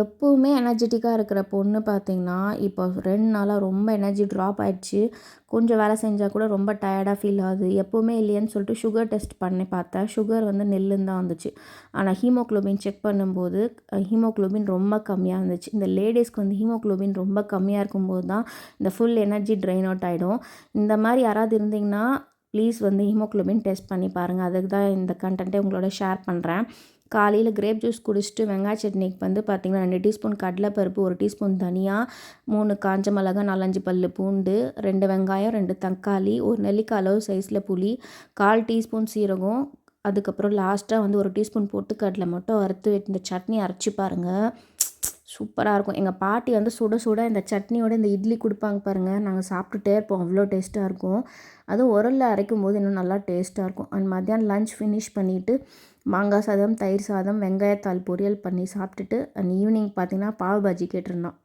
எப்பவுமே எனர்ஜெட்டிக்காக இருக்கிற பொண்ணு பார்த்தீங்கன்னா, இப்போ 2 நாளா ரொம்ப எனர்ஜி ட்ராப் ஆயிடுச்சு. கொஞ்சம் வேலை செஞ்சா கூட ரொம்ப டயர்டா ஃபீல் ஆகுது. எப்பவுமே இல்லையேன்னு சொல்லிட்டு சுகர் டெஸ்ட் பண்ணி பார்த்தேன். சுகர் வந்து நில்லுன்னு தான் வந்துச்சு. ஆனா ஹீமோகுளோபின் செக் பண்ணும்போது, ஹீமோகுளோபின் ரொம்ப கம்மியா இருந்துச்சு. இந்த லேடீஸ்க்கு வந்து ஹீமோகுளோபின் ரொம்ப கம்மியா இருக்கும்போது தான் இந்த ஃபுல் எனர்ஜி ட்ரெயின் அவுட் ஆயிடும். இந்த மாரி யாராவது இருந்தீங்கன்னா, ப்ளீஸ் வந்து ஹீமோகுளோபின் டெஸ்ட் பண்ணி பாருங்க. அதுக்கு தான் இந்த கன்டென்ட்டே உங்களோட ஷேர் பண்றேன். காலையில கிரேப் ஜூஸ் குடிச்சிட்டு வெங்காய சட்னிக்கு வந்து பார்த்தீங்கன்னா 2 டீஸ்பூன் கடலைப்பருப்பு, 1 டீஸ்பூன் தனியா, 3 காஞ்ச மிளகாய், 4, 5 பல்லு பூண்டு, 2 வெங்காயம், 2 தக்காளி, 1 நெல்லிக்காய் அளவு சைஸில் புளி, 1/4 டீஸ்பூன் சீரகம், அதுக்கப்புறம் லாஸ்ட்டாக வந்து 1 டீஸ்பூன் பொட்டுக்கடலை மட்டும் வறுத்து இந்த சட்னி அரைச்சி பாருங்கள். சூப்பராக இருக்கும். எங்கள் பாட்டி வந்து சுட சுட இந்த சட்னியோட இந்த இட்லி கொடுப்பாங்க பாருங்கள். நாங்கள் சாப்பிட்டுட்டே இருப்போம். அவ்வளோ டேஸ்ட்டாக இருக்கும். அதுவும் உரல்ல அரைக்கும் போது இன்னும் நல்லா டேஸ்ட்டாக இருக்கும். அண்ட் மத்தியானம் லஞ்ச் ஃபினிஷ் பண்ணிவிட்டு மாங்காய் சாதம், தயிர் சாதம், வெங்காயத்தாள் பொரியல் பண்ணி சாப்பிட்டுட்டு அண்ட் ஈவினிங் பார்த்தீங்கன்னா பாவ் பாஜி கேட்டிருந்தான்.